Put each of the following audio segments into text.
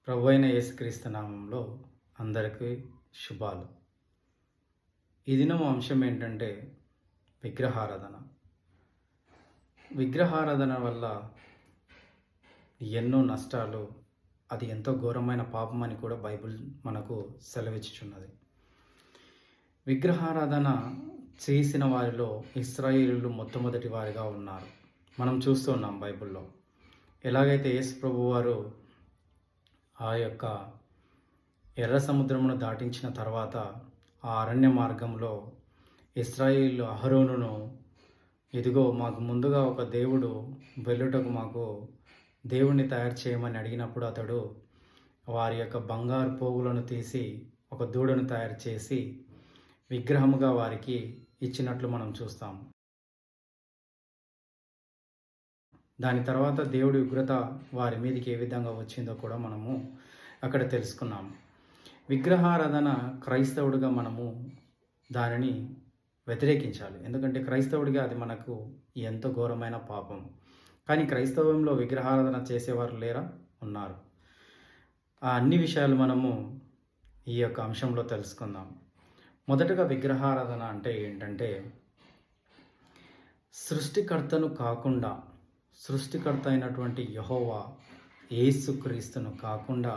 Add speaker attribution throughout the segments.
Speaker 1: ప్రభువైన యేసుక్రీస్తు నామంలో అందరికీ శుభాలు. ఈ దినం అంశం ఏంటంటే విగ్రహారాధన. విగ్రహారాధన వల్ల ఎన్నో నష్టాలు, అది ఎంతో ఘోరమైన పాపమని కూడా బైబిల్ మనకు సెలవిచ్చుచున్నది. విగ్రహారాధన చేసిన వారిలో ఇశ్రాయేలీయులు మొట్టమొదటి వారిగా ఉన్నారు. మనం చూస్తున్నాం బైబిల్లో. ఎలాగైతే యేసు ప్రభువారు ఆ యొక్క ఎర్ర సముద్రమును దాటించిన తర్వాత ఆ అరణ్య మార్గంలో ఇశ్రాయేలు అహరోనును, ఇదిగో మాకు ముందుగా ఒక దేవుడు వెళ్ళుటకు మాకు దేవుణ్ణి తయారు చేయమని అడిగినప్పుడు అతడు వారి యొక్క బంగారు పోగులను తీసి ఒక దూడను తయారు చేసి విగ్రహముగా వారికి ఇచ్చినట్లు మనం చూస్తాము. దాని తర్వాత దేవుడి ఉగ్రత వారి మీదకి ఏ విధంగా వచ్చిందో కూడా మనము అక్కడ తెలుసుకున్నాము. విగ్రహారాధన క్రైస్తవుడిగా మనము దానిని వ్యతిరేకించాలి. ఎందుకంటే క్రైస్తవుడిగా అది మనకు ఎంతో ఘోరమైన పాపం. కానీ క్రైస్తవంలో విగ్రహారాధన చేసేవారు లేరా? ఉన్నారు. ఆ అన్ని విషయాలు మనము ఈ యొక్క అంశంలో తెలుసుకుందాం. మొదటగా విగ్రహారాధన అంటే ఏంటంటే, సృష్టికర్తను కాకుండా, సృష్టికర్త అయినటువంటి యెహోవా యేసుక్రీస్తును కాకుండా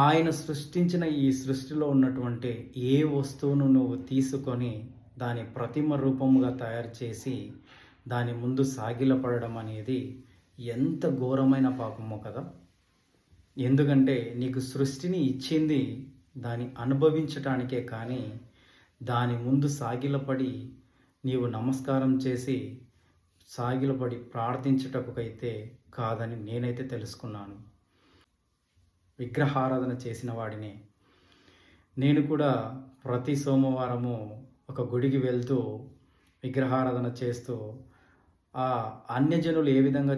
Speaker 1: ఆయన సృష్టించిన ఈ సృష్టిలో ఉన్నటువంటి ఏ వస్తువును నువ్వు తీసుకొని దాని ప్రతిమ రూపముగా తయారు చేసి దాని ముందు సాగిలపడడం అనేది ఎంత ఘోరమైన పాపమో కదా. ఎందుకంటే నీకు సృష్టిని ఇచ్చింది దాన్ని అనుభవించటానికే, కానీ దాని ముందు సాగిలపడి నీవు నమస్కారం చేసి సాగిలపడి ప్రార్థించుటకైతే కాదని నేనైతే తెలుసుకున్నాను. విగ్రహారాధన చేసిన వాడిని నేను కూడా ప్రతి సోమవారము ఒక గుడికి వెళ్తూ విగ్రహారాధన చేస్తూ ఆ అన్యజనులు ఏ విధంగా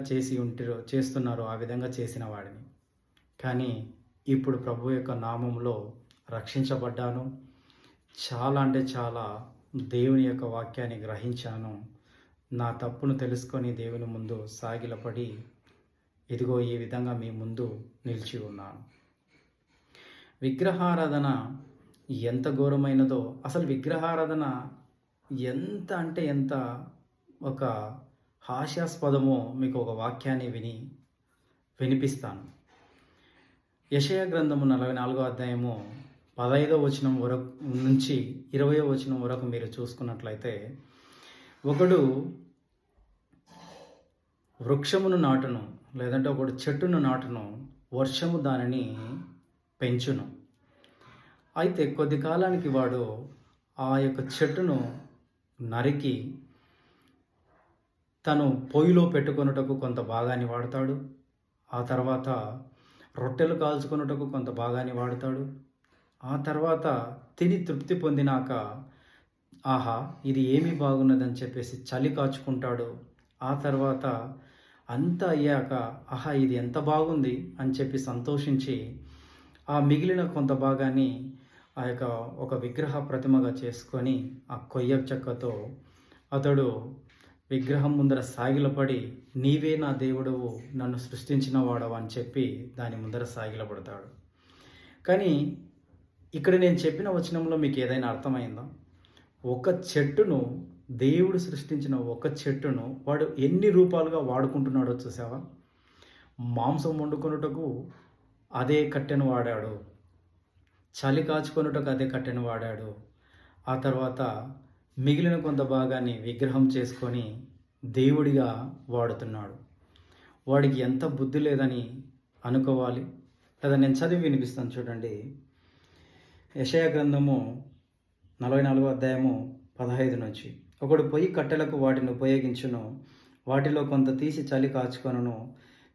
Speaker 1: చేస్తున్నారో ఆ విధంగా చేసిన వాడిని. కానీ ఇప్పుడు ప్రభు యొక్క నామంలో రక్షించబడ్డాను. చాలా అంటే చాలా దేవుని యొక్క వాక్యాన్ని గ్రహించాను. నా తప్పును తెలుసుకొని దేవుని ముందు సాగిలపడి ఇదిగో ఈ విధంగా మీ ముందు నిలిచి ఉన్నాను. విగ్రహారాధన ఎంత ఘోరమైనదో, అసలు విగ్రహారాధన ఎంత అంటే ఎంత ఒక హాస్యాస్పదమో మీకు ఒక వాక్యాన్ని వినిపిస్తాను. యెషయా గ్రంథము 44వ అధ్యాయము 15వ వచనం వరకు నుంచి 20వ వచనం వరకు మీరు చూసుకున్నట్లయితే, ఒకడు వృక్షమును నాటును, లేదంటే ఒకడు చెట్టును నాటును, వర్షము దానిని పెంచును. అయితే కొద్ది కాలానికి వాడు ఆ యొక్క చెట్టును నరికి తను పొయ్యిలో పెట్టుకొనుటకు కొంత భాగాన్ని వాడతాడు. ఆ తర్వాత రొట్టెలు కాల్చుకొనుటకు కొంత భాగాన్ని వాడతాడు. ఆ తర్వాత తిని తృప్తి పొందినాక ఆహా ఇది ఏమీ బాగున్నదని చెప్పేసి చలి కాచుకుంటాడు. ఆ తర్వాత అంతా అయ్యాక ఆహా ఇది ఎంత బాగుంది అని చెప్పి సంతోషించి ఆ మిగిలిన కొంత భాగాన్ని ఆ యొక్క ఒక విగ్రహ ప్రతిమగా చేసుకొని ఆ కొయ్య చెక్కతో అతడు విగ్రహం ముందర సాగిలపడి నీవే నా దేవుడవు, నన్ను సృష్టించిన వాడవు అని చెప్పి దాని ముందర సాగిలపడతాడు. కానీ ఇక్కడ నేను చెప్పిన వచనంలో మీకు ఏదైనా అర్థమైందా? ఒక చెట్టును, దేవుడు సృష్టించిన ఒక చెట్టును వాడు ఎన్ని రూపాలుగా వాడుకుంటున్నాడో చూసావా? మాంసం వండుకొనుటకు అదే కట్టెను వాడాడు, చలి కాచుకొనుటకు అదే కట్టెను వాడాడు. ఆ తర్వాత మిగిలిన కొంత భాగాన్ని విగ్రహం చేసుకొని దేవుడిగా వాడుతున్నాడు. వాడికి ఎంత బుద్ధి లేదని అనుకోవాలి. లేదా నేను చదివి వినిపిస్తాను చూడండి. యెషయా గ్రంథము 44వ అధ్యాయము 15 నుంచి, ఒకడు పొయ్యి కట్టెలకు వాటిని ఉపయోగించును, వాటిలో కొంత తీసి చలి కాచుకొనును,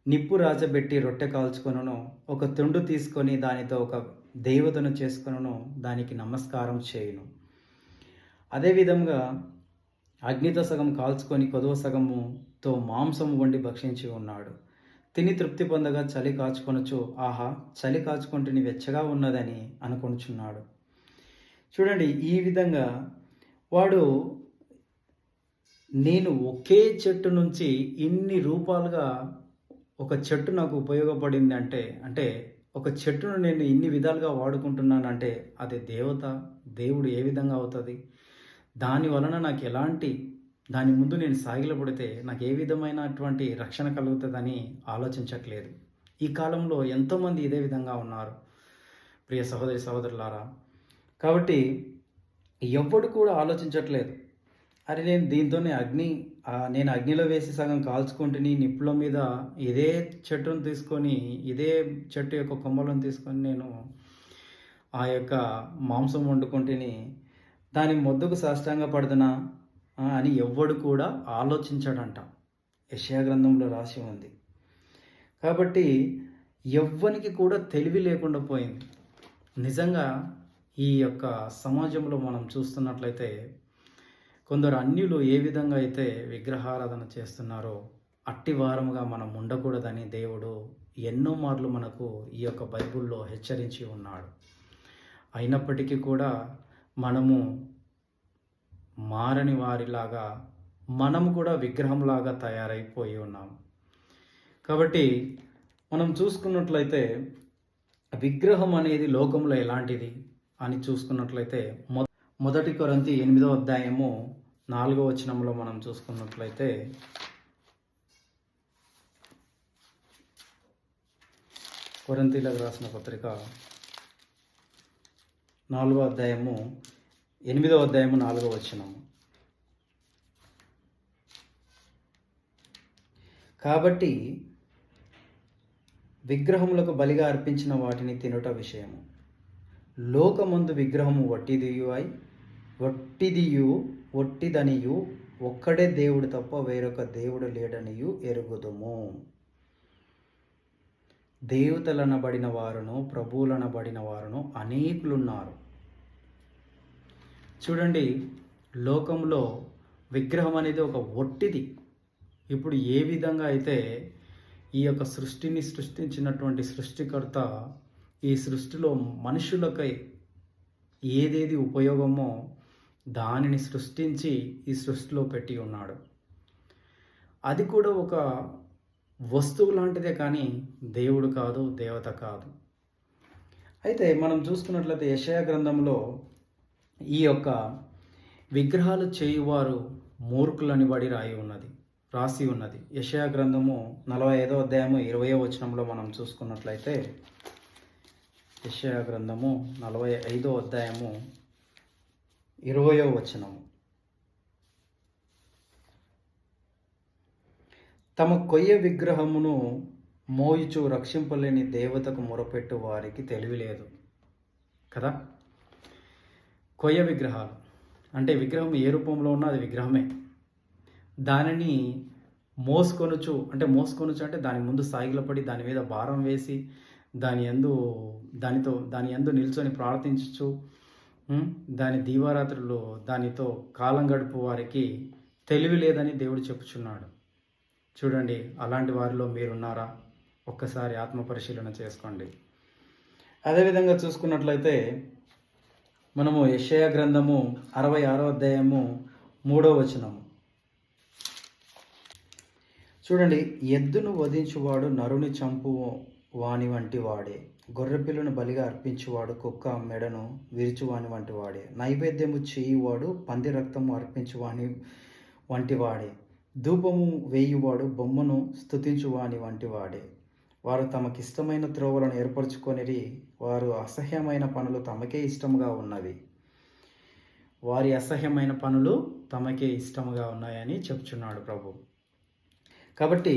Speaker 1: నిప్పు రాజబెట్టి రొట్టె కాల్చుకొనును, ఒక తుండు తీసుకొని దానితో ఒక దేవతను చేసుకొనును, దానికి నమస్కారం చేయును. అదేవిధంగా అగ్నితో సగం కాల్చుకొని కొదవ సగముతో మాంసం వండి భక్షించి ఉన్నాడు. తిని తృప్తి పొందగా చలి కాచుకొనుచు ఆహా చలి కాచుకుంటుని వెచ్చగా ఉన్నదని అనుకొనుచున్నాడు. చూడండి, ఈ విధంగా వాడు నేను ఒకే చెట్టు నుంచి ఇన్ని రూపాలుగా ఒక చెట్టు నాకు ఉపయోగపడింది అంటే ఒక చెట్టును నేను ఇన్ని విధాలుగా వాడుకుంటున్నానంటే అది దేవుడు ఏ విధంగా అవుతుంది? దాని వలన నాకు ఎలాంటి దాని ముందు నేను సాగిలపడితే నాకు ఏ విధమైనటువంటి రక్షణ కలుగుతుందని ఆలోచించట్లేదు. ఈ కాలంలో ఎంతోమంది ఇదే విధంగా ఉన్నారు ప్రియ సహోదరి సహోదరులారా. కాబట్టి ఎవ్వడు కూడా ఆలోచించట్లేదు. అరే నేను దీంతోనే నేను అగ్నిలో వేసి సగం కాల్చుకుంటుని నిప్పుల మీద ఇదే చెట్టును తీసుకొని ఇదే చెట్టు యొక్క కొమ్మలను తీసుకొని నేను ఆ యొక్క మాంసం వండుకుంటుని దాని మొద్దుకు సాష్టాంగ పడుతున్నా అని ఎవ్వడు కూడా ఆలోచించాడంట. యెషయా గ్రంథంలో రాసి ఉంది. కాబట్టి ఎవ్వనికి కూడా తెలివి లేకుండా పోయింది. నిజంగా ఈ యొక్క సమాజంలో మనం చూస్తున్నట్లయితే కొందరు అన్యులు ఏ విధంగా అయితే విగ్రహారాధన చేస్తున్నారో అట్టి వారముగా మనం ఉండకూడదని దేవుడు ఎన్నో మార్లు మనకు ఈ యొక్క బైబిల్లో హెచ్చరించి ఉన్నాడు. అయినప్పటికీ కూడా మనము మారని వారిలాగా మనము కూడా విగ్రహంలాగా తయారైపోయి ఉన్నాము. కాబట్టి మనం చూసుకున్నట్లయితే విగ్రహం అనేది లోకంలో ఎలాంటిది అని చూసుకున్నట్లయితే మొదటి కొరింథీ 8వ అధ్యాయము 4వ వచనంలో మనం చూసుకున్నట్లయితే కొరింథీలకు రాసిన పత్రిక 4వ అధ్యాయము 8వ అధ్యాయము 4వ వచనము. కాబట్టి విగ్రహములకు బలిగా అర్పించిన వాటిని తినుట విషయము లోకమందు విగ్రహము ఒట్టిదనియు ఒక్కడే దేవుడు తప్ప వేరొక దేవుడు లేడనియు ఎరుగుదుము. దేవతలనబడిన వారును ప్రభువులనబడిన వారును అనేకులున్నారు. చూడండి, లోకంలో విగ్రహం అనేది ఒక ఒట్టిది. ఇప్పుడు ఏ విధంగా అయితే ఈ యొక్క సృష్టిని సృష్టించినటువంటి సృష్టికర్త ఈ సృష్టిలో మనుషులకై ఏదేది ఉపయోగమో దానిని సృష్టించి ఈ సృష్టిలో పెట్టి ఉన్నాడు. అది కూడా ఒక వస్తువు లాంటిదే కానీ దేవుడు కాదు, దేవత కాదు. అయితే మనం చూసుకున్నట్లయితే యెషయా గ్రంథంలో ఈ యొక్క విగ్రహాలు చేయువారు మూర్ఖులని బడి రాసి ఉన్నది. యెషయా గ్రంథము 45వ అధ్యాయము 20వ వచనంలో మనం చూసుకున్నట్లయితే యెషయా గ్రంథము 45వ అధ్యాయము 20వ వచనము. తమ కొయ్య విగ్రహమును మోయిచు రక్షింపలేని దేవతకు మొరపెట్టు వారికి తెలివి లేదు కదా. కొయ్య విగ్రహాలు అంటే విగ్రహం ఏ రూపంలో ఉన్నా అది విగ్రహమే. దానిని మోసుకొనుచు అంటే దాని ముందు సాగిలపడి దాని మీద భారం వేసి దాని యందు నిల్చొని ప్రార్థించచ్చు, దాని దీవారాత్రులు దానితో కాలం గడుపు వారికి తెలివి లేదని దేవుడు చెప్పుచున్నాడు. చూడండి, అలాంటి వారిలో మీరున్నారా? ఒక్కసారి ఆత్మ పరిశీలన చేసుకోండి. అదేవిధంగా చూసుకున్నట్లయితే మనము యెషయా గ్రంథము 66వ అధ్యాయము 3వ వచనము చూడండి. ఎద్దును వధించువాడు నరుని చంపు వాని వంటి వాడే, గొర్రెపిల్లను బలిగా అర్పించువాడు కుక్క మెడను విరుచువాని వంటి వాడే, నైవేద్యము చేయువాడు పంది రక్తము అర్పించువాని వంటి వాడే, ధూపము వేయువాడు బొమ్మను స్తుతించువాని వంటి వాడే. వారు తమకిష్టమైన త్రోవలను ఏర్పరచుకొనిరి, వారు అసహ్యమైన పనులు తమకే ఇష్టముగా ఉన్నవి. వారి అసహ్యమైన పనులు తమకే ఇష్టముగా ఉన్నాయని చెప్తున్నాడు ప్రభు. కాబట్టి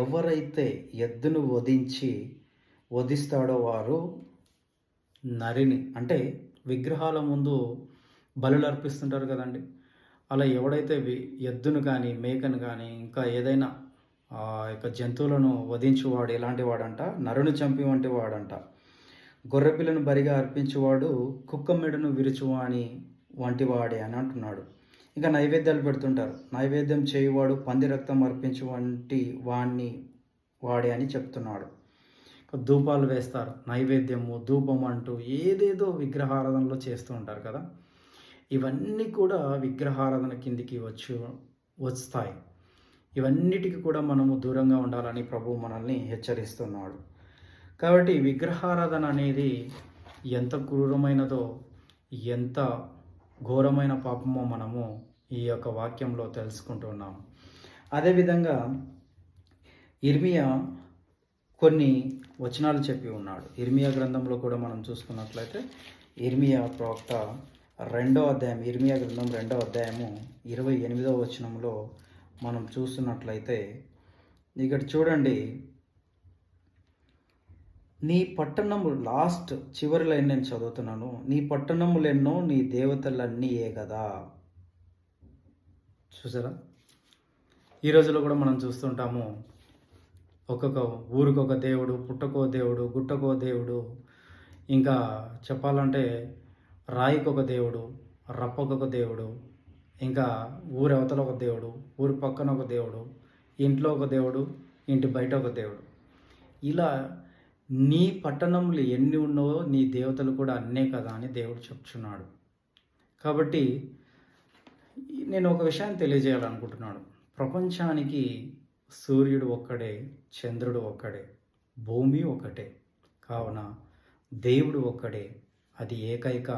Speaker 1: ఎవరైతే ఎద్దును వధిస్తాడో వారు నరిని అంటే విగ్రహాల ముందు బలులు అర్పిస్తుంటారు కదండి. అలా ఎవడైతే ఎద్దును కానీ మేకను కానీ ఇంకా ఏదైనా యొక్క జంతువులను వధించువాడు ఎలాంటి వాడంట? నరుని చంపి వంటి వాడంట. గొర్రెపిల్లను బలిగా అర్పించువాడు కుక్క మెడను విరుచువాని వంటి వాడే అని అంటున్నాడు. ఇంకా నైవేద్యాలు పెడుతుంటారు. నైవేద్యం చేయువాడు పంది రక్తం అర్పించు వంటి వాడే అని చెప్తున్నాడు. ధూపాలు వేస్తారు, నైవేద్యము ధూపం అంటూ ఏదేదో విగ్రహారాధనలో చేస్తూ ఉంటారు కదా. ఇవన్నీ కూడా విగ్రహారాధన కిందికి వస్తాయి. ఇవన్నిటికి కూడా మనము దూరంగా ఉండాలని ప్రభువు మనల్ని హెచ్చరిస్తున్నాడు. కాబట్టి విగ్రహారాధన అనేది ఎంత క్రూరమైనదో, ఎంత ఘోరమైన పాపమో మనము ఈ యొక్క వాక్యంలో తెలుసుకుంటున్నాం. అదేవిధంగా ఇర్మియా కొన్ని వచనాలు చెప్పి ఉన్నాడు. ఇర్మియా గ్రంథంలో కూడా మనం చూసుకున్నట్లయితే ఇర్మియా ప్రవక్త 2వ అధ్యాయం, ఇర్మియా గ్రంథం 2వ అధ్యాయము 28వ వచనంలో మనం చూస్తున్నట్లయితే ఇక్కడ చూడండి, నీ పట్టణము లాస్ట్ చివరి లైన్ నేను చదువుతున్నాను. నీ పట్టణములెన్నో నీ దేవతలన్నీయే కదా. చూసారా, ఈ రోజులో కూడా మనం చూస్తుంటాము, ఒక్కొక్క ఊరికొక దేవుడు, పుట్టకో దేవుడు, గుట్టకో దేవుడు, ఇంకా చెప్పాలంటే రాయికొక దేవుడు, రప్పకొక దేవుడు, ఇంకా ఊరి అవతల ఒక దేవుడు, ఊరి పక్కన ఒక దేవుడు, ఇంట్లో ఒక దేవుడు, ఇంటి బయట ఒక దేవుడు. ఇలా నీ పట్టణంలో ఎన్ని ఉన్నావో నీ దేవతలు కూడా అన్నే కదా అని దేవుడు చెప్తున్నాడు. కాబట్టి నేను ఒక విషయాన్ని తెలియజేయాలనుకుంటున్నాను. ప్రపంచానికి సూర్యుడు ఒక్కడే, చంద్రుడు ఒక్కడే, భూమి ఒకటే. కావున దేవుడు ఒక్కడే, అది ఏకైక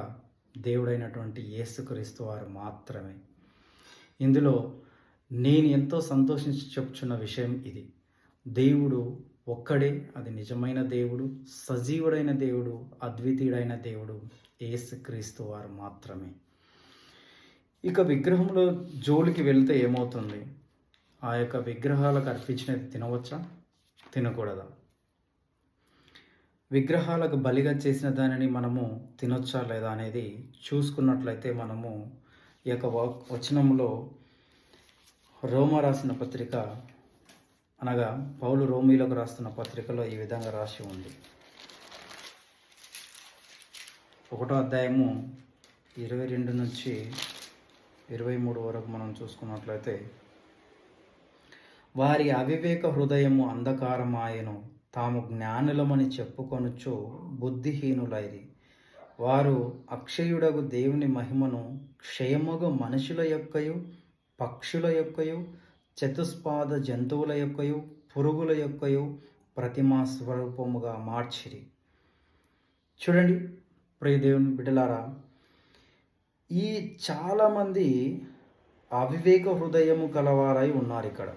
Speaker 1: దేవుడైనటువంటి యేసుక్రీస్తు వారు మాత్రమే. ఇందులో నేను ఎంతో సంతోషించి చెప్తున్న విషయం ఇది. దేవుడు ఒక్కడే, అది నిజమైన దేవుడు, సజీవుడైన దేవుడు, అద్వితీయుడైన దేవుడు యేసుక్రీస్తు వారు మాత్రమే. ఇక విగ్రహంలో జోలికి వెళ్తే ఏమవుతుంది? ఆ యొక్క విగ్రహాలకు అర్పించినది తినవచ్చా, తినకూడదా? విగ్రహాలకు బలిగా చేసిన దానిని మనము తినొచ్చా లేదా అనేది చూసుకున్నట్లయితే మనము ఈ యొక్క వచనంలో రోమా రాసిన పత్రిక, అనగా పౌలు రోమీలకు రాస్తున్న పత్రికలో ఈ విధంగా రాసి ఉంది. 1వ అధ్యాయము 22 నుంచి 23 వరకు మనం చూసుకున్నట్లయితే, వారి అవివేక హృదయము అంధకారమాయెను, తాము జ్ఞానులమని చెప్పుకొనుచు బుద్ధిహీనులైరి. వారు అక్షయుడగు దేవుని మహిమను క్షయముగు మనుషుల యొక్కయు, పక్షుల యొక్కయు, చతుష్పాద జంతువుల యొక్కయు, పురుగుల యొక్కయు ప్రతిమా స్వరూపముగా మార్చిరి. చూడండి ప్రియ దేవుని బిడ్డలారా, ఈ చాలామంది అవివేక హృదయము కలవారై ఉన్నారు. ఇక్కడ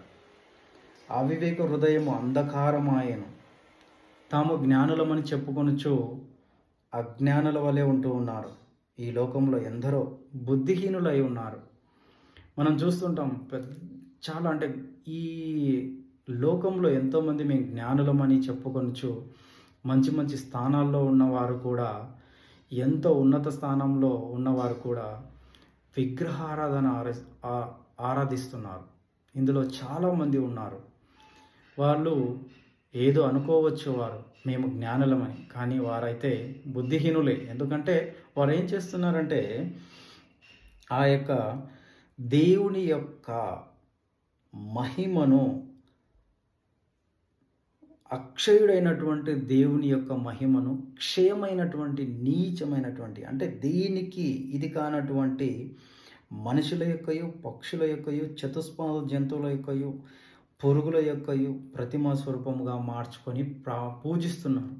Speaker 1: అవివేక హృదయము అంధకారమాయను, తాము జ్ఞానులమని చెప్పుకొనుచు అజ్ఞానుల వలె ఉంటూ ఉన్నారు. ఈ లోకంలో ఎందరో బుద్ధిహీనులై ఉన్నారు. మనం చూస్తుంటాం, చాలా అంటే ఈ లోకంలో ఎంతోమంది మేము జ్ఞానులమని చెప్పుకొనుచు మంచి మంచి స్థానాల్లో ఉన్నవారు కూడా, ఎంతో ఉన్నత స్థానంలో ఉన్నవారు కూడా విగ్రహారాధన ఆరాధిస్తున్నారు. ఇందులో చాలామంది ఉన్నారు. వాళ్ళు ఏదో అనుకోవచ్చు వారు మేము జ్ఞానులమని, కానీ వారైతే బుద్ధిహీనులే. ఎందుకంటే వారు ఏం చేస్తున్నారంటే, ఆ యొక్క దేవుని యొక్క మహిమను, అక్షయుడైనటువంటి దేవుని యొక్క మహిమను క్షయమైనటువంటి, నీచమైనటువంటి, అంటే దీనికి ఇది కానటువంటి మనుషుల యొక్కయు, పక్షుల యొక్కయు, చతుష్పాద జంతువుల యొక్కయు, పురుగుల యొక్కయు ప్రతిమా స్వరూపముగా మార్చుకొని పూజిస్తున్నారు.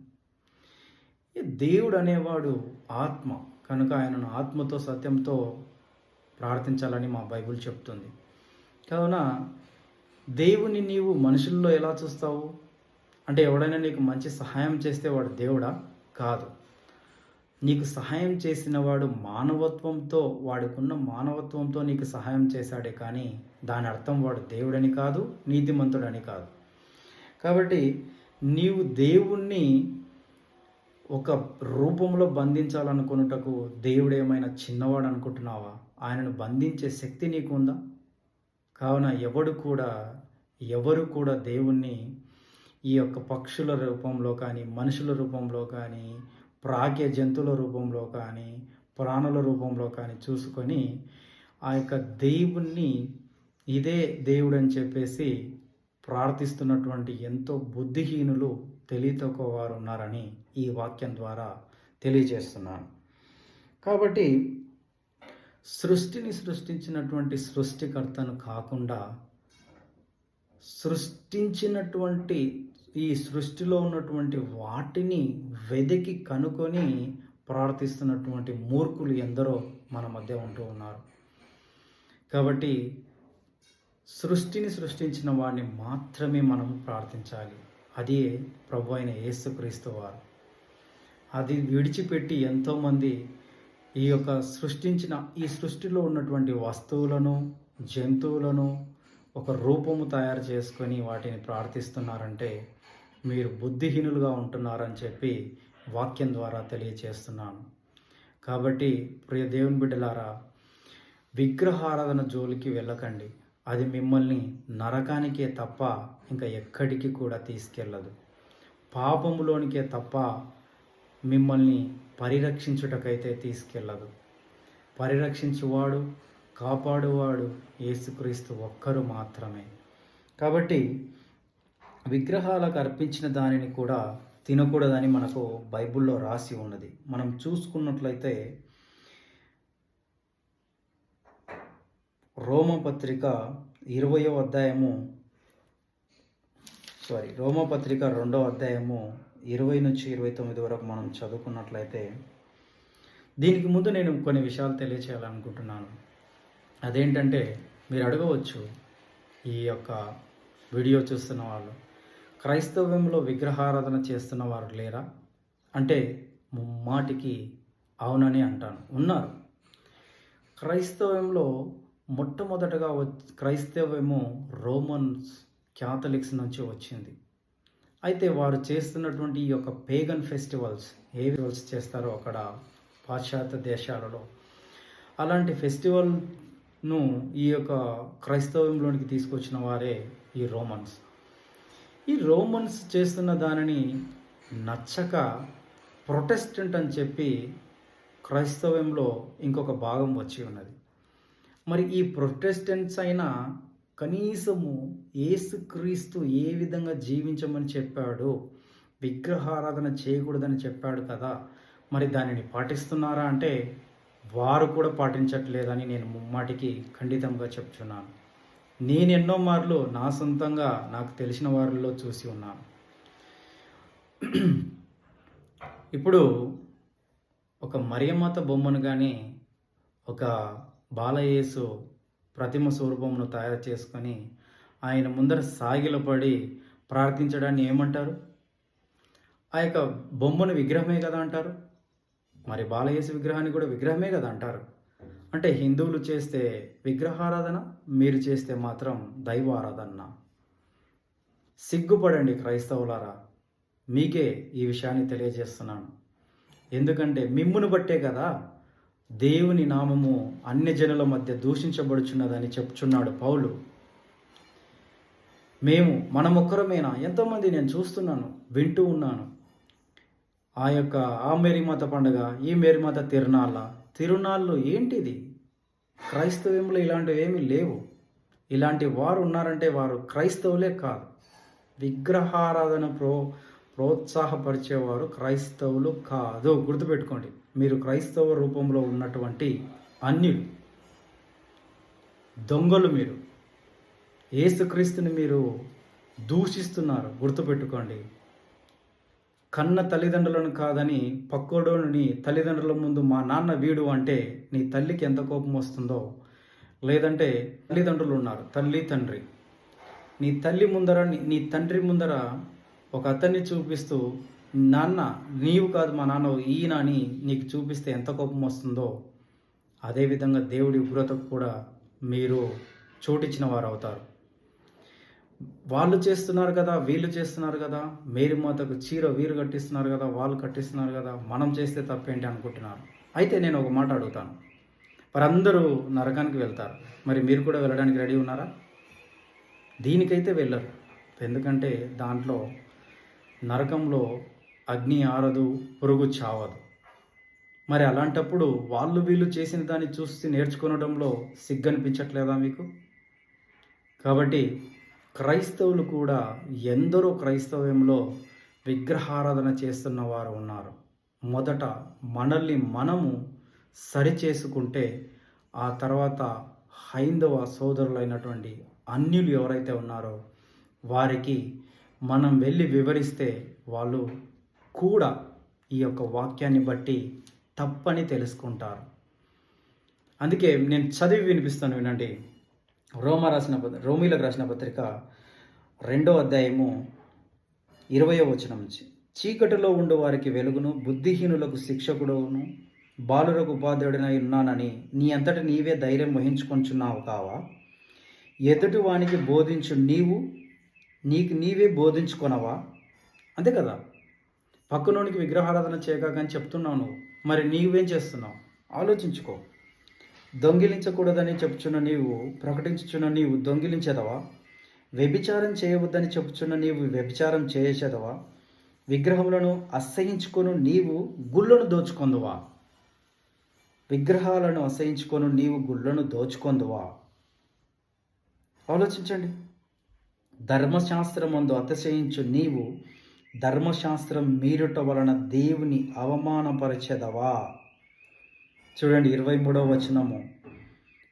Speaker 1: దేవుడు అనేవాడు ఆత్మ కనుక ఆయనను ఆత్మతో సత్యంతో ప్రార్థించాలని మా బైబిల్ చెప్తుంది. కావున దేవుని నీవు మనుషుల్లో ఎలా చూస్తావు? అంటే ఎవడైనా నీకు మంచి సహాయం చేస్తే వాడు దేవుడా? కాదు. నీకు సహాయం చేసిన వాడు మానవత్వంతో, వాడుకున్న మానవత్వంతో నీకు సహాయం చేశాడే కానీ దాని అర్థం వాడు దేవుడని కాదు, నీతిమంతుడని కాదు. కాబట్టి నీవు దేవుణ్ణి ఒక రూపంలో బంధించాలనుకున్నటకు దేవుడు ఏమైనా చిన్నవాడు అనుకుంటున్నావా? ఆయనను బంధించే శక్తి నీకు ఉందా? కావున ఎవరు కూడా దేవుణ్ణి ఈ యొక్క పక్షుల రూపంలో కానీ, మనుషుల రూపంలో కానీ, ప్రాకే జంతువుల రూపంలో కానీ, ప్రాణుల రూపంలో కానీ చూసుకొని ఆ యొక్క దేవుణ్ణి ఇదే దేవుడు అని చెప్పేసి ప్రార్థిస్తున్నటువంటి ఎంతో బుద్ధిహీనులు, తెలియతక్కువ వారు ఉన్నారని ఈ వాక్యం ద్వారా తెలియజేస్తున్నాను. కాబట్టి సృష్టిని సృష్టించినటువంటి సృష్టికర్తను కాకుండా సృష్టించినటువంటి ఈ సృష్టిలో ఉన్నటువంటి వాటిని వెదికి కనుకొని ప్రార్థిస్తున్నటువంటి మూర్ఖులు ఎందరో మన మధ్య ఉంటూ ఉన్నారు. కాబట్టి సృష్టిని సృష్టించిన వాడిని మాత్రమే మనం ప్రార్థించాలి. అదే ప్రభు అయిన యేసుక్రీస్తు వారు. అది విడిచిపెట్టి ఎంతోమంది ఈ యొక్క ఈ సృష్టిలో ఉన్నటువంటి వస్తువులను, జంతువులను ఒక రూపము తయారు చేసుకొని వాటిని ప్రార్థిస్తున్నారంటే మీరు బుద్ధిహీనులుగా ఉంటున్నారని చెప్పి వాక్యం ద్వారా తెలియచేస్తున్నాను. కాబట్టి ప్రియ దేవుని బిడ్డలారా, విగ్రహారాధన జోలికి వెళ్ళకండి. అది మిమ్మల్ని నరకానికే తప్ప ఇంకా ఎక్కడికి కూడా తీసుకెళ్ళదు. పాపములోనికే తప్ప మిమ్మల్ని పరిరక్షించుటకైతే తీసుకెళ్ళదు. పరిరక్షించువాడు, కాపాడువాడు యేసుక్రీస్తు ఒక్కరు మాత్రమే. కాబట్టి విగ్రహాలకు అర్పించిన దానిని కూడా తినకూడదని మనకు బైబిల్లో రాసి ఉన్నది. మనం చూసుకున్నట్లయితే రోమపత్రిక 2వ అధ్యాయము 20 నుంచి 29 వరకు మనం చదువుకున్నట్లయితే, దీనికి ముందు నేను కొన్ని విషయాలు తెలియచేయాలనుకుంటున్నాను. అదేంటంటే, మీరు అడగవచ్చు, ఈ యొక్క వీడియో చూస్తున్న వాళ్ళు క్రైస్తవ్యంలో విగ్రహారాధన చేస్తున్న వారు లేరా అంటే ముమ్మాటికి అవునని అంటాను. ఉన్నారు. క్రైస్తవ్యంలో మొట్టమొదటగా క్రైస్తవ్యము రోమన్స్ క్యాథలిక్స్ నుంచి వచ్చింది. అయితే వారు చేస్తున్నటువంటి ఈ యొక్క పేగన్ ఫెస్టివల్స్ చేస్తారో అక్కడ పాశ్చాత్య దేశాలలో, అలాంటి ఫెస్టివల్ను ఈ యొక్క క్రైస్తవంలోనికి తీసుకొచ్చిన వారే ఈ రోమన్స్. ఈ రోమన్స్ చేస్తున్న దానిని నచ్చక ప్రొటెస్టెంట్ అని చెప్పి క్రైస్తవంలో ఇంకొక భాగం వచ్చి ఉన్నది. మరి ఈ ప్రొటెస్టెంట్స్ అయినా కనీసము యేసుక్రీస్తు ఏ విధంగా జీవించమని చెప్పాడు, విగ్రహారాధన చేయకూడదని చెప్పాడు కదా, మరి దానిని పాటిస్తున్నారా అంటే వారు కూడా పాటించట్లేదని నేను ముమ్మాటికి ఖండితంగా చెప్తున్నాను. నేను ఎన్నో మార్లు నా సొంతంగా నాకు తెలిసిన వారిలో చూసి ఉన్నాను. ఇప్పుడు ఒక మరియమాత బొమ్మను కానీ, ఒక బాలయేసు ప్రతిమ స్వరూపమును తయారు చేసుకొని ఆయన ముందర సాగిలపడి ప్రార్థించడాన్ని ఏమంటారు? ఆ యొక్క బొమ్మను విగ్రహమే కదా అంటారు. మరి బాలయేసు విగ్రహాన్ని కూడా విగ్రహమే కదా అంటారు. అంటే హిందువులు చేస్తే విగ్రహారాధన, మీరు చేస్తే మాత్రం దైవ ఆరాధన. సిగ్గుపడండి క్రైస్తవులారా, మీకే ఈ విషయాన్ని తెలియజేస్తున్నాను. ఎందుకంటే మిమ్మును బట్టే కదా దేవుని నామము అన్య జనుల మధ్య దూషించబడుచున్నదని చెప్తున్నాడు పౌలు. మనమొక్కరమేనా? ఎంతోమంది నేను చూస్తున్నాను, వింటూ ఉన్నాను. ఆ మేరీమాత పండుగ, ఈ మేరీమాత తిరునాళ్ళు ఏంటిది? క్రైస్తవ్యంలో ఇలాంటివి ఏమీ లేవు. ఇలాంటి వారు ఉన్నారంటే వారు క్రైస్తవులే కాదు. విగ్రహారాధన ప్రోత్సాహపరిచేవారు క్రైస్తవులు కాదు. గుర్తుపెట్టుకోండి. మీరు క్రైస్తవ రూపంలో ఉన్నటువంటి అన్యులు, దొంగలు. మీరు యేసుక్రీస్తుని మీరు దూషిస్తున్నారు. గుర్తుపెట్టుకోండి. కన్న తల్లిదండ్రులను కాదని పక్కోడోని తల్లిదండ్రుల ముందు మా నాన్న వీడు అంటే నీ తల్లికి ఎంత కోపం వస్తుందో, లేదంటే తల్లిదండ్రులు ఉన్నారు, తల్లి తండ్రి, నీ తల్లి ముందర నీ తండ్రి ముందర ఒక అతన్ని చూపిస్తూ నాన్న నీవు కాదు మా నాన్న ఈయన అని నీకు చూపిస్తే ఎంత కోపం వస్తుందో, అదేవిధంగా దేవుడి ఉగ్రతకు కూడా మీరు చోటిచ్చిన వారు అవుతారు. వాళ్ళు చేస్తున్నారు కదా, వీళ్ళు చేస్తున్నారు కదా, మేరీమాతకు చీర వీరు కట్టిస్తున్నారు కదా, వాళ్ళు కట్టిస్తున్నారు కదా, మనం చేస్తే తప్పేంటి అనుకుంటున్నారు. అయితే నేను ఒక మాట అడుగుతాను, మరి అందరూ నరకానికి వెళ్తారు, మరి మీరు కూడా వెళ్ళడానికి రెడీ ఉన్నారా? దీనికైతే వెళ్ళరు. ఎందుకంటే దాంట్లో నరకంలో అగ్ని ఆరదు, పురుగు చావదు. మరి అలాంటప్పుడు వీళ్ళు చేసిన దాన్ని చూసి నేర్చుకోవడంలో సిగ్గనిపించట్లేదా మీకు? కాబట్టి క్రైస్తవులు కూడా ఎందరో క్రైస్తవ్యంలో విగ్రహారాధన చేస్తున్న వారు ఉన్నారు. మొదట మనల్ని మనము సరిచేసుకుంటే ఆ తర్వాత హైందవ సోదరులైనటువంటి అన్యులు ఎవరైతే ఉన్నారో వారికి మనం వెళ్ళి వివరిస్తే వాళ్ళు కూడా ఈ యొక్క వాక్యాన్ని బట్టి తప్పని తెలుసుకుంటారు. అందుకే నేను చదివి వినిపిస్తాను, వినండి. రోమీలకు రాసిన పత్రిక 2వ అధ్యాయము 20వ వచనం నుంచి, చీకటిలో ఉండు వారికి వెలుగును, బుద్ధిహీనులకు శిక్షకుడును, బాలురకు ఉపాధ్యాయుడినై ఉన్నానని నీ అంతటి నీవే ధైర్యం వహించుకొంచున్నావు కావా? ఎదుటి వానికి బోధించు నీవు నీకు నీవే బోధించుకొనవా? అంతే కదా. పక్కనోనికి విగ్రహారాధన చేయకని చెప్తున్నావు నువ్వు, మరి నీవేం చేస్తున్నావు? ఆలోచించుకో. దొంగిలించకూడదని చెప్పుచున్న నీవు, ప్రకటించుచున్న నీవు దొంగిలించేదవా? వ్యభిచారం చేయవద్దని చెప్పుచున్న నీవు వ్యభిచారం చేసేదవా? విగ్రహములను అసహించుకొను నీవు గుళ్ళను దోచుకొందువా? విగ్రహాలను అసహించుకొను నీవు గుళ్ళను దోచుకొందువా? ఆలోచించండి. ధర్మశాస్త్రమందు అతిశయించు నీవు ధర్మశాస్త్రం మీరుట వలన దేవుని అవమానపరచెదవా? చూడండి, 23వ వచనము,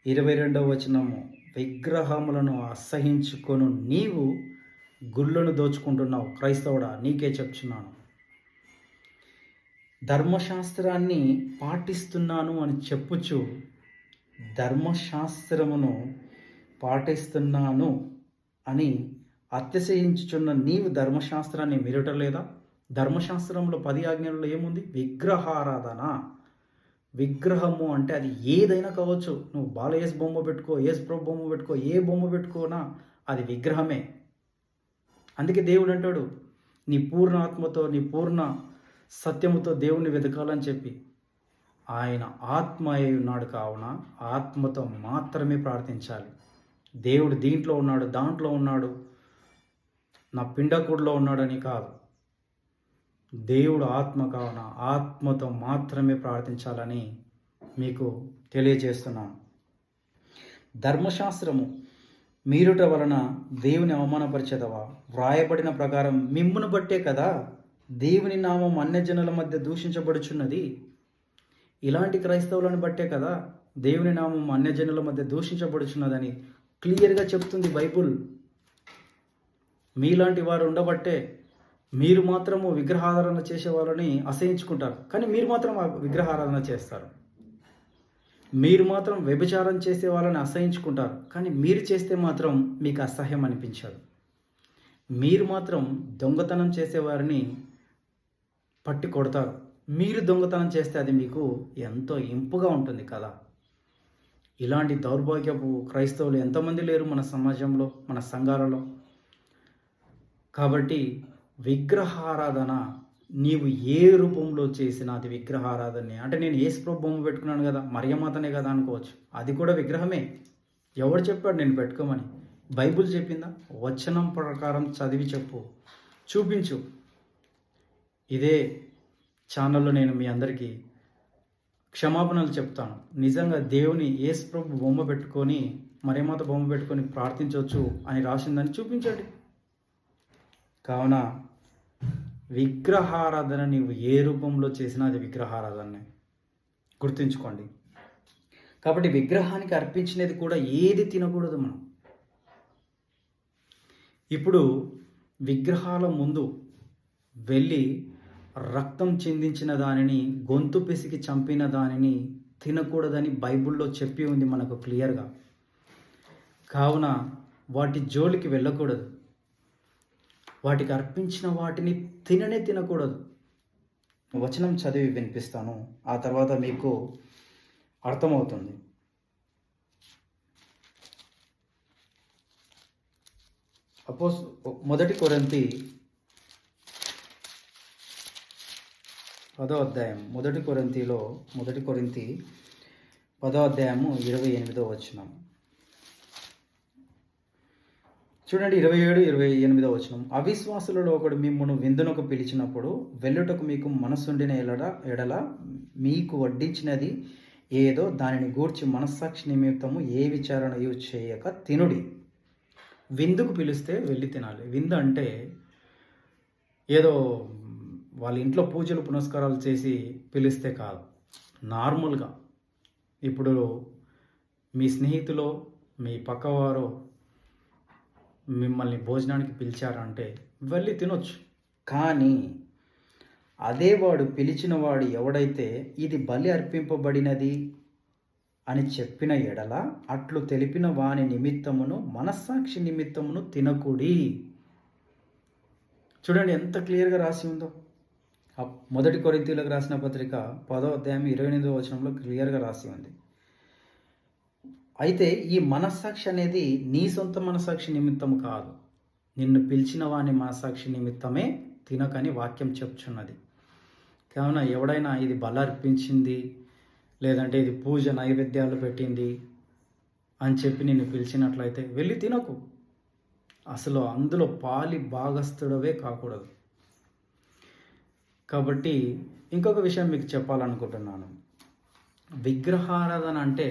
Speaker 1: 22వ వచనము, విగ్రహములను అసహించుకొను నీవు గుళ్ళను దోచుకుంటున్నావు. క్రైస్తవుడా, నీకే చెప్తున్నాను. ధర్మశాస్త్రాన్ని పాటిస్తున్నాను అని చెప్పుచు ధర్మశాస్త్రమును పాటిస్తున్నాను అని అతిశయించుచున్న నీవు ధర్మశాస్త్రాన్ని మీరటలేదా? ధర్మశాస్త్రంలో 10 ఆజ్ఞలలో ఏముంది? విగ్రహారాధన. విగ్రహము అంటే అది ఏదైనా కావచ్చు. నువ్వు బాలయేసు బొమ్మ పెట్టుకో, యేసు ప్రభు బొమ్మ పెట్టుకో, ఏ బొమ్మ పెట్టుకోనా అది విగ్రహమే. అందుకే దేవుడు అంటాడు, నీ పూర్ణ ఆత్మతో నీ పూర్ణ సత్యముతో దేవుణ్ణి వెతకాలని చెప్పి. ఆయన ఆత్మ అయి ఉన్నాడు కావున ఆత్మతో మాత్రమే ప్రార్థించాలి. దేవుడు దీంట్లో ఉన్నాడు, దాంట్లో ఉన్నాడు, నా పిండకుడిలో ఉన్నాడని కాదు. దేవుడు ఆత్మ కావున ఆత్మతో మాత్రమే ప్రార్థించాలని మీకు తెలియజేస్తున్నాను. ధర్మశాస్త్రము మీరుట వలన దేవుని అవమానపరిచేదవా? వ్రాయబడిన ప్రకారం మిమ్మును బట్టే కదా దేవుని నామం అన్యజనుల మధ్య దూషించబడుచున్నది. ఇలాంటి క్రైస్తవులను బట్టే కదా దేవుని నామం అన్యజనుల మధ్య దూషించబడుచున్నదని క్లియర్గా చెప్తుంది బైబుల్. మీలాంటి వారు ఉండబట్టే మీరు మాత్రము విగ్రహారాధన చేసే వాళ్ళని అసహించుకుంటారు, కానీ మీరు మాత్రం విగ్రహారాధన చేస్తారు. మీరు మాత్రం వ్యభిచారం చేసే వాళ్ళని అసహించుకుంటారు, కానీ మీరు చేస్తే మాత్రం మీకు అసహ్యం అనిపించదు. మీరు మాత్రం దొంగతనం చేసేవారిని పట్టి కొడతారు. మీరు దొంగతనం చేస్తే అది మీకు ఎంతో ఇంపుగా ఉంటుంది కదా. ఇలాంటి దౌర్భాగ్యపు క్రైస్తవులు ఎంతమంది లేరు మన సమాజంలో, మన సంఘాలలో. కాబట్టి విగ్రహారాధన నీవు ఏ రూపంలో చేసినా అది విగ్రహారాధనే. అంటే నేను యేసు ప్రభు బొమ్మ పెట్టుకున్నాను కదా, మరియమాతనే కదా అనుకోవచ్చు, అది కూడా విగ్రహమే. ఎవరు చెప్పాడు నేను పెట్టుకోమని? బైబుల్ చెప్పిందా? వచనం ప్రకారం చదివి చెప్పు, చూపించు. ఇదే ఛానల్లో నేను మీ అందరికీ క్షమాపణలు చెప్తాను. నిజంగా దేవుని యేసు ప్రభు బొమ్మ పెట్టుకొని మరియమాత బొమ్మ పెట్టుకొని ప్రార్థించవచ్చు అని రాసిందని చూపించండి. కావున విగ్రహారాధన నీవు ఏ రూపంలో చేసినా అది విగ్రహారాధనే, గుర్తుంచుకోండి. కాబట్టి విగ్రహానికి అర్పించినది కూడా ఏది తినకూడదు మనం. ఇప్పుడు విగ్రహాల ముందు వెళ్ళి రక్తం చిందించిన దానిని, గొంతు పిసికి చంపిన దానిని తినకూడదని బైబిల్లో చెప్పి ఉంది మనకు క్లియర్గా. కావున వాటి జోలికి వెళ్ళకూడదు. వాటికి అర్పించిన వాటిని తినకూడదు. వచనం చదివి వినిపిస్తాను, ఆ తర్వాత మీకు అర్థమవుతుంది. మొదటి కొరింథీ 10వ అధ్యాయం, మొదటి కొరింథీ 10వ అధ్యాయము 28వ వచనం చూడండి. 27, 28వ వచనం. అవిశ్వాసులలో ఒకడు మిమ్మును విందునకు పిలిచినప్పుడు వెళ్ళుటకు మీకు మనస్సుండిన ఎడల మీకు వడ్డించినది ఏదో దానిని గూర్చి మనస్సాక్షి నిమిత్తము ఏ విచారణయు చేయక తినుడి. విందుకు పిలిస్తే వెళ్ళి తినాలి. విందు అంటే ఏదో వాళ్ళ ఇంట్లో పూజలు పునస్కారాలు చేసి పిలిస్తే కాదు. నార్మల్గా ఇప్పుడు మీ స్నేహితులో, మీ పక్కవారు మిమ్మల్ని భోజనానికి పిలిచారంటే వెళ్ళి తినొచ్చు. కానీ అదే వాడు పిలిచిన వాడు ఎవడైతే ఇది బలి అర్పింపబడినది అని చెప్పిన ఎడల అట్లు తెలిపిన వాని నిమిత్తమును మనస్సాక్షి నిమిత్తమును తినకుడి. చూడండి ఎంత క్లియర్గా రాసి ఉందో. మొదటి కొరింథీయులకు రాసిన పత్రిక 10వ అధ్యాయం 28వ వచనంలో క్లియర్గా రాసి ఉంది. అయితే ఈ మనస్సాక్షి అనేది నీ సొంత మనస్సాక్షి నిమిత్తం కాదు, నిన్ను పిలిచిన వాని మనస్సాక్షి నిమిత్తమే తినకని వాక్యం చెప్తున్నది. కావున ఎవడైనా ఇది బలర్పించింది లేదంటే ఇది పూజ నైవేద్యాలు పెట్టింది అని చెప్పి నిన్ను పిలిచినట్లయితే వెళ్ళి తినకు. అసలు అందులో పాలి భాగస్థుడవే కాకూడదు. కాబట్టి ఇంకొక విషయం మీకు చెప్పాలనుకుంటున్నాను. విగ్రహారాధన అంటే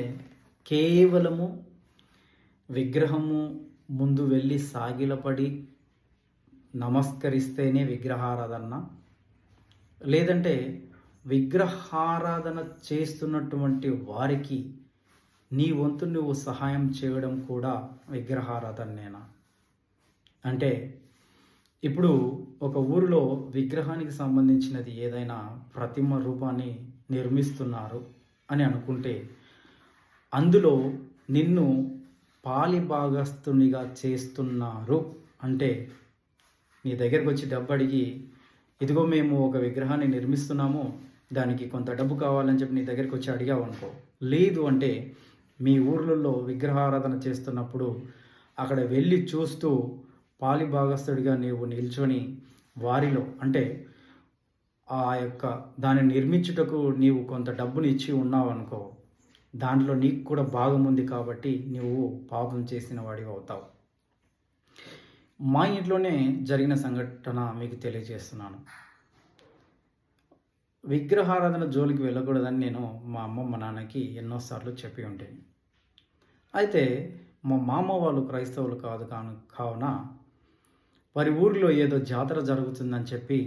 Speaker 1: కేవలము విగ్రహము ముందు వెళ్ళి సాగిలపడి నమస్కరిస్తేనే విగ్రహారాధన, లేదంటే విగ్రహారాధన చేస్తున్నటువంటి వారికి నీ వంతు నువ్వు సహాయం చేయడం కూడా విగ్రహారాధనేనా? అంటే ఇప్పుడు ఒక ఊరిలో విగ్రహానికి సంబంధించినది ఏదైనా ప్రతిమ రూపాన్ని నిర్మిస్తున్నారు అని అనుకుంటే అందులో నిన్ను పాలిభాగస్తునిగా చేస్తున్నారు అంటే నీ దగ్గరకు వచ్చి డబ్బు అడిగి ఇదిగో మేము ఒక విగ్రహాన్ని నిర్మిస్తున్నాము, దానికి కొంత డబ్బు కావాలని చెప్పి నీ దగ్గరికి వచ్చి అడిగావు అనుకో. లేదు అంటే మీ ఊర్లలో విగ్రహారాధన చేస్తున్నప్పుడు అక్కడ వెళ్ళి చూస్తూ పాలిభాగస్తుడిగా నీవు నిల్చొని వారిలో అంటే ఆ యొక్క దాన్ని నిర్మించుటకు నీవు కొంత డబ్బుని ఇచ్చి ఉన్నావు అనుకో, దాంట్లో నీకు కూడా భాగం ఉంది కాబట్టి నువ్వు పాపం చేసిన వాడివి అవుతావు. మా ఇంట్లోనే జరిగిన సంఘటన మీకు తెలియజేస్తున్నాను. విగ్రహారాధన జోలికి వెళ్ళకూడదని నేను మా అమ్మ మా నాన్నకి ఎన్నోసార్లు చెప్పి ఉంటాను. అయితే మా మామ వాళ్ళు క్రైస్తవులు కావున వారి ఊరిలో ఏదో జాతర జరుగుతుందని చెప్పి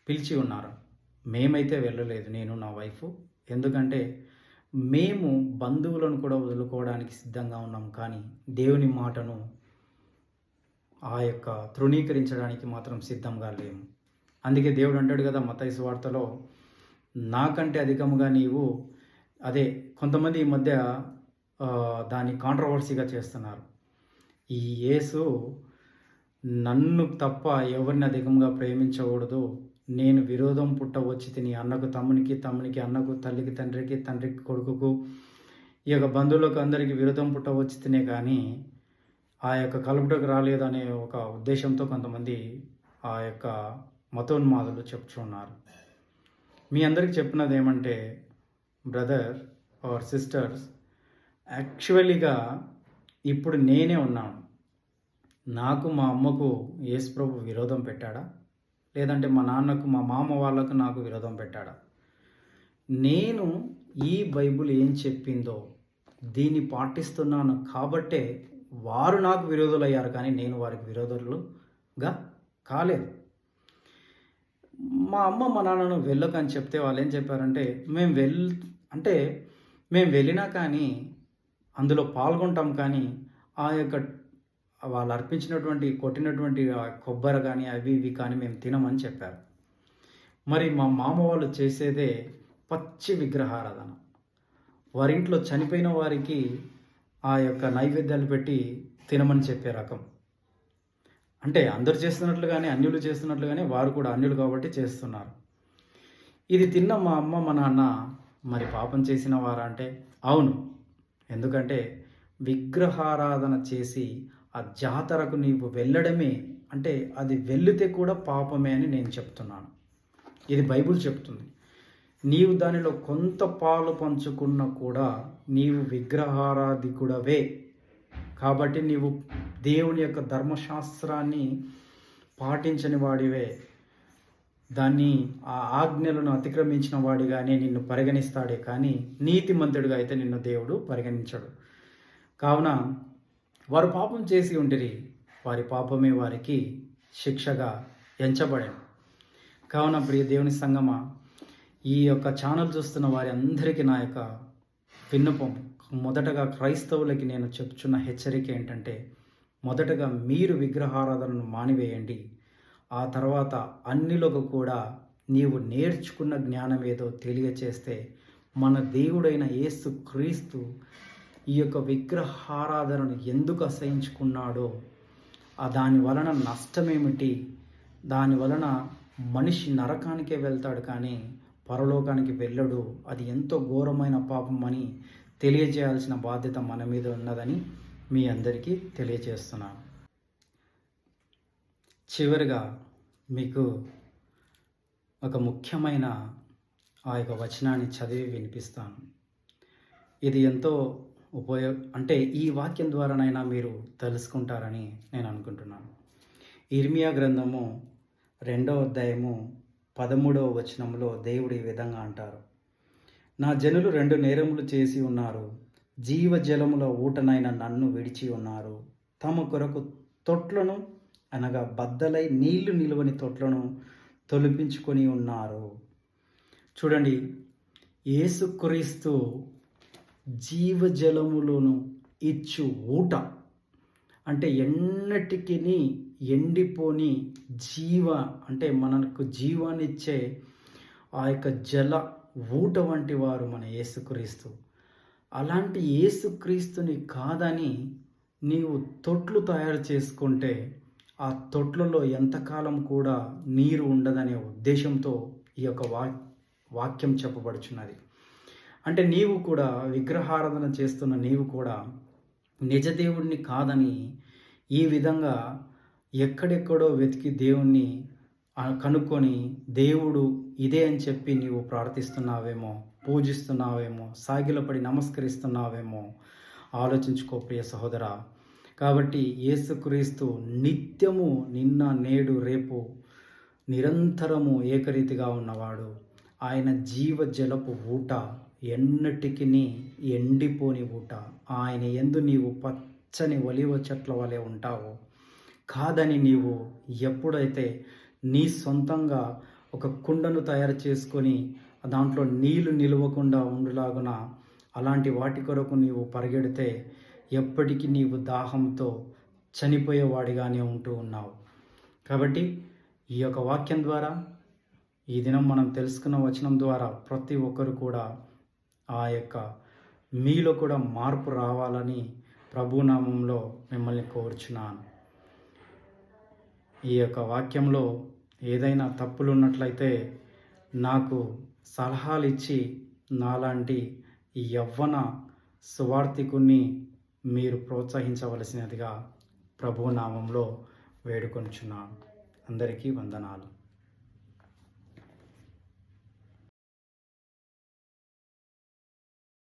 Speaker 1: పిలిచి ఉన్నారు. మేమైతే వెళ్ళలేదు, నేను నా వైఫ్. ఎందుకంటే మేము బంధువులను కూడా వదులుకోవడానికి సిద్ధంగా ఉన్నాం, కానీ దేవుని మాటను ఆ యొక్క తృణీకరించడానికి మాత్రం సిద్ధంగా లేము. అందుకే దేవుడు అంటాడు కదా మత్తయి సువార్తలో, నాకంటే అధికముగా నీవు అదే కొంతమంది ఈ మధ్య దాన్ని కాంట్రవర్సీగా చేస్తున్నారు. ఈ యేసు నన్ను తప్ప ఎవరిని అధికంగా ప్రేమించకూడదు, నేను విరోధం పుట్టవచ్చి తిని అన్నకు తమ్మునికి, తమ్మునికి అన్నకు, తల్లికి తండ్రికి, తండ్రికి కొడుకుకు, ఈ యొక్క బంధువులకు అందరికీ విరోధం పుట్టవచ్చి తినే కానీ ఆ యొక్క కలుపుటకు రాలేదు అనే ఒక ఉద్దేశంతో కొంతమంది ఆ యొక్క మతోన్మాదులు చెప్తున్నారు. మీ అందరికీ చెప్పినది ఏమంటే బ్రదర్ ఆర్ సిస్టర్స్, యాక్చువల్లీగా ఇప్పుడు నేనే ఉన్నాను. నాకు మా అమ్మకు యేసుప్రభు విరోధం పెట్టాడా, లేదంటే మా నాన్నకు మా మామ వాళ్ళకు నాకు విరోధం పెట్టాడా? నేను ఈ బైబిల్ ఏం చెప్పిందో దీన్ని పాటిస్తున్నాను కాబట్టే వారు నాకు విరోధులు అయ్యారు, కానీ నేను వారికి విరోధులుగా కాలేదు. మా అమ్మ మా నాన్నను వెళ్ళకని చెప్తే వాళ్ళు ఏం చెప్పారంటే మేము వెళ్ళినా కానీ అందులో పాల్గొంటాం, కానీ ఆ యొక్క వాళ్ళు అర్పించినటువంటి కొట్టినటువంటి కొబ్బరి కానీ అవి ఇవి కానీ మేము తినమని చెప్పారు. మరి మా మామ వాళ్ళు చేసేదే పచ్చి విగ్రహారాధన. వారింట్లో చనిపోయిన వారికి ఆ యొక్క నైవేద్యాలు పెట్టి తినమని చెప్పే రకం. అంటే అందరు చేస్తున్నట్లుగానే అన్యులు చేస్తున్నట్లుగానే వారు కూడా అన్యులు కాబట్టి చేస్తున్నారు. ఇది తిన్న మా అమ్మ మా నాన్న మరి పాపం చేసిన వారా అంటే అవును. ఎందుకంటే విగ్రహారాధన చేసి ఆ జాతరకు నీవు వెళ్ళడమే అంటే అది వెళితే కూడా పాపమే అని నేను చెప్తున్నాను. ఇది బైబిల్ చెప్తుంది. నీవు దానిలో కొంత పాలు పంచుకున్నా కూడా నీవు విగ్రహారాధికుడవే. కాబట్టి నీవు దేవుని యొక్క ధర్మశాస్త్రాన్ని పాటించని వాడివే, దాన్ని ఆ ఆజ్ఞలను అతిక్రమించిన వాడిగానే నిన్ను పరిగణిస్తాడే కానీ నీతిమంతుడిగా అయితే నిన్ను దేవుడు పరిగణించడు. కావున వారు పాపం చేసి ఉంటిరి, వారి పాపమే వారికి శిక్షగా ఎంచబడాను. కావున ప్రియ దేవుని సంగమా, ఈ యొక్క ఛానల్ చూస్తున్న వారి అందరికీ నా యొక్క విన్నపం, మొదటగా క్రైస్తవులకి నేను చెప్తున్న హెచ్చరిక ఏంటంటే మొదటగా మీరు విగ్రహారాధనను మానివేయండి. ఆ తర్వాత అన్యులకు కూడా నీవు నేర్చుకున్న జ్ఞానం ఏదో తెలియచేస్తే మన దేవుడైన యేసు క్రీస్తు ఈ యొక్క విగ్రహారాధనను ఎందుకు అసహించుకున్నాడో, దాని వలన నష్టమేమిటి, దాని వలన మనిషి నరకానికే వెళ్తాడు కానీ పరలోకానికి వెళ్ళడు, అది ఎంతో ఘోరమైన పాపం అని తెలియజేయాల్సిన బాధ్యత మన మీద ఉన్నదని మీ అందరికీ తెలియజేస్తున్నాను. చివరిగా మీకు ఒక ముఖ్యమైన ఆ యొక్క వచనాన్ని చదివి వినిపిస్తాను. ఇది ఎంతో అంటే ఈ వాక్యం ద్వారానైనా మీరు తెలుసుకుంటారని నేను అనుకుంటున్నాను. ఇర్మియా గ్రంథము 2వ అధ్యాయము 13వ వచనంలో దేవుడు ఈ విధంగా అంటారు, నా జనులు 2 నేరములు చేసి ఉన్నారు, జీవజలముల ఊటనైన నన్ను విడిచి ఉన్నారు, తమ కొరకు తొట్లను అనగా బద్దలై నీళ్లు నిలువని తొట్లను తొలిపించుకొని ఉన్నారు. చూడండి, యేసుక్రీస్తు జీవజలములను ఇచ్చు ఊట, అంటే ఎన్నటికీ ఎండిపోని అంటే మనకు జీవాన్నిచ్చే ఆ యొక్క జల ఊట వంటి వారు మన యేసుక్రీస్తు. అలాంటి యేసుక్రీస్తుని కాదని నీవు తొట్లు తయారు చేసుకుంటే ఆ తొట్లలో ఎంతకాలం కూడా నీరు ఉండదనే ఉద్దేశంతో ఈ యొక్క వాక్యం చెప్పబడుచున్నది. అంటే నీవు కూడా విగ్రహారాధన చేస్తున్న నీవు కూడా నిజదేవుడిని కాదని ఈ విధంగా ఎక్కడెక్కడో వెతికి దేవుణ్ణి కనుక్కొని దేవుడు ఇదే అని చెప్పి నీవు ప్రార్థిస్తున్నావేమో, పూజిస్తున్నావేమో, సాగిలపడి నమస్కరిస్తున్నావేమో ఆలోచించుకో ప్రియ సహోదరా. కాబట్టి యేసుక్రీస్తు నిత్యము నిన్న నేడు రేపు నిరంతరము ఏకరీతిగా ఉన్నవాడు. ఆయన జీవజలపు ఊట, ఎన్నటికి ఎండిపోని ఊట. ఆయన యందు నీవు పచ్చని ఒలివ చెట్ల వలె ఉంటావో కాదని నీవు ఎప్పుడైతే నీ సొంతంగా ఒక కుండను తయారు చేసుకొని దాంట్లో నీళ్లు నిలవకుండా ఉండులాగున అలాంటి వాటి కొరకు నీవు పరిగెడితే ఎప్పటికీ నీవు దాహంతో చనిపోయేవాడిగానే ఉంటూ ఉన్నావు. కాబట్టి ఈ యొక్క వాక్యం ద్వారా, ఈ దినం మనం తెలుసుకున్న వచనం ద్వారా ప్రతి ఒక్కరు కూడా ఆ యొక్క మీలో కూడా మార్పు రావాలని ప్రభునామంలో మిమ్మల్ని కోరుచున్నాను. ఈ యొక్క వాక్యంలో ఏదైనా తప్పులు ఉన్నట్లయితే నాకు సలహాలు ఇచ్చి నాలాంటి యవ్వన సువార్థికుణ్ణి మీరు ప్రోత్సహించవలసినదిగా ప్రభునామంలో వేడుకొనుచున్నాను. అందరికీ వందనాలు.